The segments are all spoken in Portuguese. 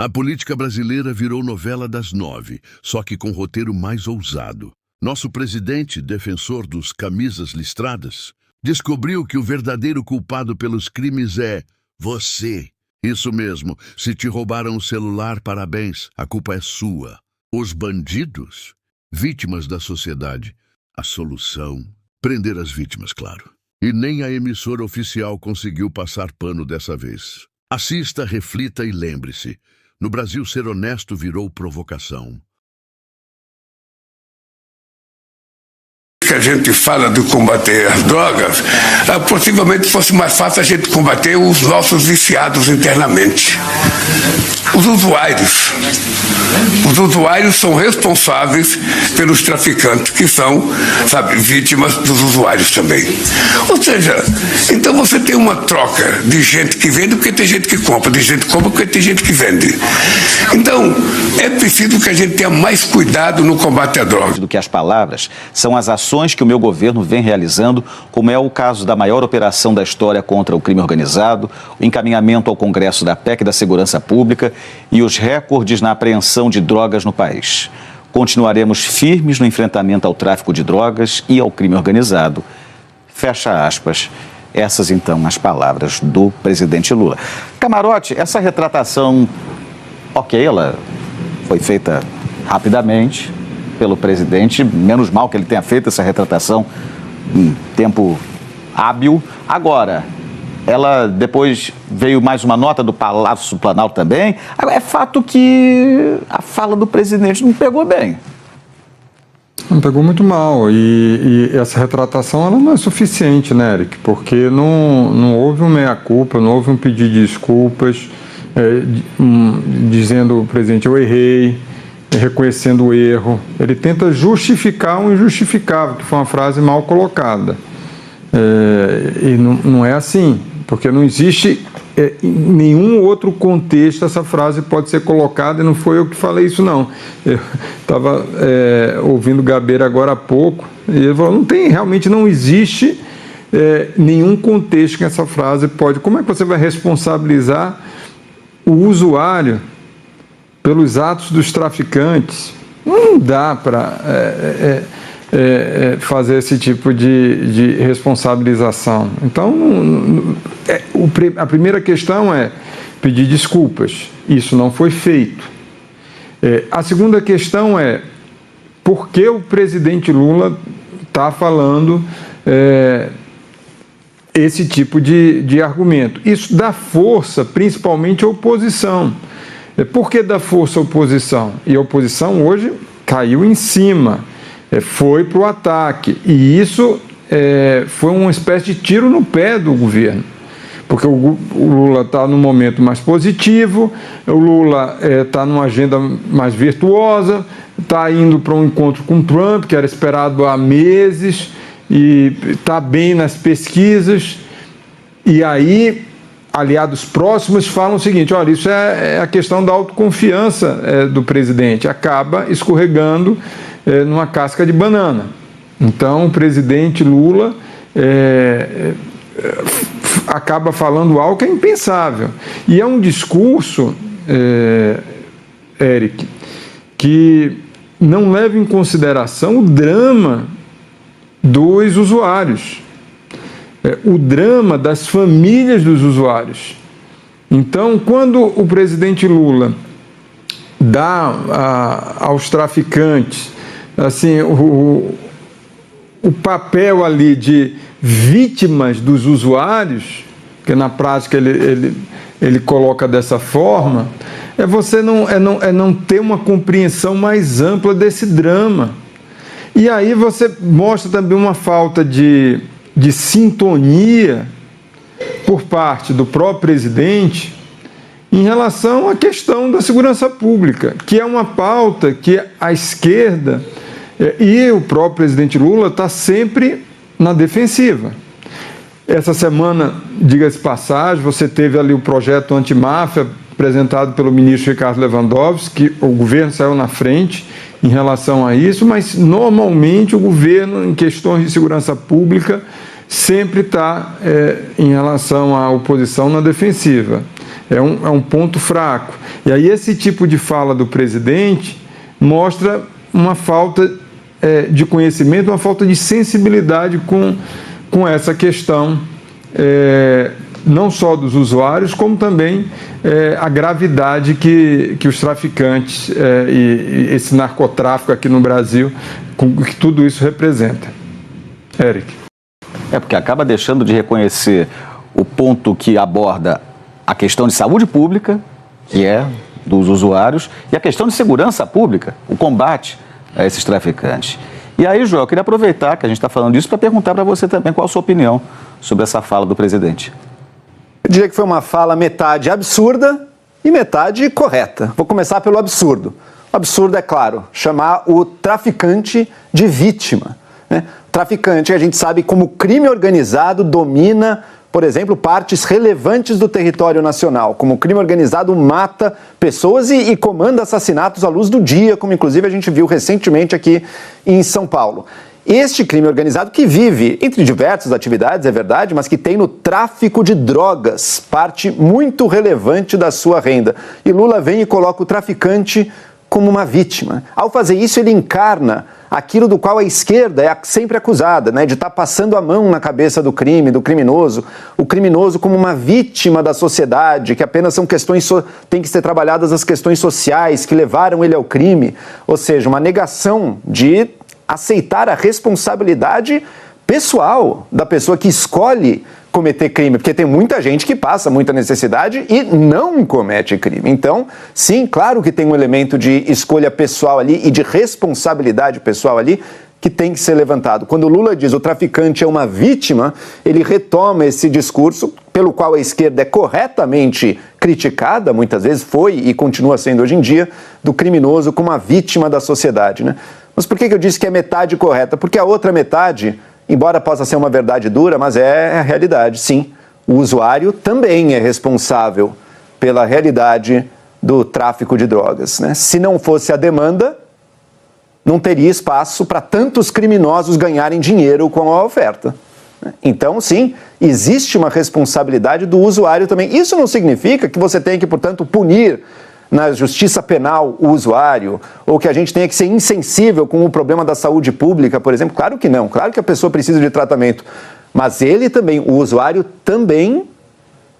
A política brasileira virou novela das 9, só que com roteiro mais ousado. Nosso presidente, defensor dos camisas listradas, descobriu que o verdadeiro culpado pelos crimes é você. Isso mesmo, se te roubaram o celular, parabéns, a culpa é sua. Os bandidos, vítimas da sociedade. A solução, prender as vítimas, claro. E nem a emissora oficial conseguiu passar pano dessa vez. Assista, reflita e lembre-se. No Brasil, ser honesto virou provocação. Que a gente fala de combater as drogas, possivelmente fosse mais fácil a gente combater os nossos viciados internamente. Os usuários. Os usuários são responsáveis pelos traficantes, que são, vítimas dos usuários também. Ou seja, então você tem uma troca de gente que vende porque tem gente que compra, de gente que compra porque tem gente que vende. Então, é preciso que a gente tenha mais cuidado no combate à droga. Do que as palavras, são as ações que o meu governo vem realizando, como é o caso da maior operação da história contra o crime organizado, o encaminhamento ao Congresso da PEC da Segurança Pública e os recordes na apreensão de drogas no país. Continuaremos firmes no enfrentamento ao tráfico de drogas e ao crime organizado. Fecha aspas. Essas, então, as palavras do presidente Lula. Camarote, essa retratação, ela foi feita rapidamente pelo presidente, menos mal que ele tenha feito essa retratação em tempo hábil. Agora, ela depois veio mais uma nota do Palácio Planalto também. Agora, é fato que a fala do presidente não pegou bem. Não pegou muito mal, e essa retratação ela não é suficiente, né, Eric? Porque não houve um meia-culpa, não houve um pedido de desculpas, dizendo ao presidente, eu errei, reconhecendo o erro. Ele tenta justificar o injustificável, que foi uma frase mal colocada. E não é assim, porque não existe em nenhum outro contexto essa frase pode ser colocada, e não foi eu que falei isso, não. Eu estava ouvindo o Gabeira agora há pouco, e ele falou, realmente não existe nenhum contexto que essa frase pode... Como é que você vai responsabilizar o usuário pelos atos dos traficantes? Não dá para fazer esse tipo de responsabilização. Então, a primeira questão é pedir desculpas. Isso não foi feito. A segunda questão é por que o presidente Lula está falando esse tipo de argumento. Isso dá força, principalmente à oposição. Por que dá força à oposição? E a oposição hoje caiu em cima, foi para o ataque. E isso foi uma espécie de tiro no pé do governo. Porque o Lula está num momento mais positivo, o Lula está numa agenda mais virtuosa, está indo para um encontro com Trump, que era esperado há meses, e está bem nas pesquisas. E aí, aliados próximos falam o seguinte, olha, isso é a questão da autoconfiança do presidente, acaba escorregando numa casca de banana. Então, o presidente Lula acaba falando algo que é impensável. E é um discurso, Eric, que não leva em consideração o drama dos usuários, o drama das famílias dos usuários. Então, quando o presidente Lula dá aos traficantes assim, o papel ali de vítimas dos usuários, que na prática ele coloca dessa forma, você não ter uma compreensão mais ampla desse drama. E aí você mostra também uma falta de sintonia por parte do próprio presidente em relação à questão da segurança pública, que é uma pauta que a esquerda e o próprio presidente Lula está sempre na defensiva. Essa semana, diga-se passagem, você teve ali o projeto antimáfia apresentado pelo ministro Ricardo Lewandowski, que o governo saiu na frente em relação a isso, mas normalmente o governo, em questões de segurança pública, sempre está, em relação à oposição, na defensiva. é um ponto fraco. E aí esse tipo de fala do presidente mostra uma falta de conhecimento, uma falta de sensibilidade com essa questão, não só dos usuários, como também a gravidade que os traficantes e esse narcotráfico aqui no Brasil, que tudo isso representa. Eric. Porque acaba deixando de reconhecer o ponto que aborda a questão de saúde pública, que é dos usuários, e a questão de segurança pública, o combate a esses traficantes. E aí, Joel, eu queria aproveitar que a gente está falando disso para perguntar para você também qual a sua opinião sobre essa fala do presidente. Eu diria que foi uma fala metade absurda e metade correta. Vou começar pelo absurdo. O absurdo, é claro, chamar o traficante de vítima, né? Traficante, a gente sabe como o crime organizado domina, por exemplo, partes relevantes do território nacional, como o crime organizado mata pessoas e comanda assassinatos à luz do dia, como inclusive a gente viu recentemente aqui em São Paulo. Este crime organizado que vive entre diversas atividades, é verdade, mas que tem no tráfico de drogas, parte muito relevante da sua renda. E Lula vem e coloca o traficante como uma vítima. Ao fazer isso, ele encarna aquilo do qual a esquerda é sempre acusada, né, de estar passando a mão na cabeça do crime, do criminoso, o criminoso como uma vítima da sociedade, que apenas são questões, tem que ser trabalhadas as questões sociais que levaram ele ao crime, ou seja, uma negação de aceitar a responsabilidade pessoal da pessoa que escolhe cometer crime, porque tem muita gente que passa muita necessidade e não comete crime. Então, sim, claro que tem um elemento de escolha pessoal ali e de responsabilidade pessoal ali que tem que ser levantado. Quando o Lula diz o traficante é uma vítima, ele retoma esse discurso pelo qual a esquerda é corretamente criticada, muitas vezes foi e continua sendo hoje em dia, do criminoso como uma vítima da sociedade, né? Mas por que eu disse que é metade correta? Porque a outra metade, embora possa ser uma verdade dura, mas é a realidade, sim. O usuário também é responsável pela realidade do tráfico de drogas, né? Se não fosse a demanda, não teria espaço para tantos criminosos ganharem dinheiro com a oferta. Então, sim, existe uma responsabilidade do usuário também. Isso não significa que você tenha que, portanto, punir na justiça penal o usuário, ou que a gente tenha que ser insensível com o problema da saúde pública, por exemplo. Claro que não, claro que a pessoa precisa de tratamento, mas ele também, o usuário também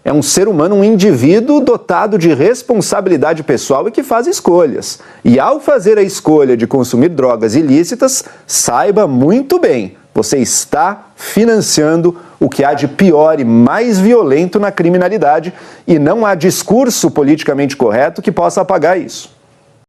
é um ser humano, um indivíduo dotado de responsabilidade pessoal e que faz escolhas. E ao fazer a escolha de consumir drogas ilícitas, saiba muito bem, você está financiando o que há de pior e mais violento na criminalidade e não há discurso politicamente correto que possa apagar isso.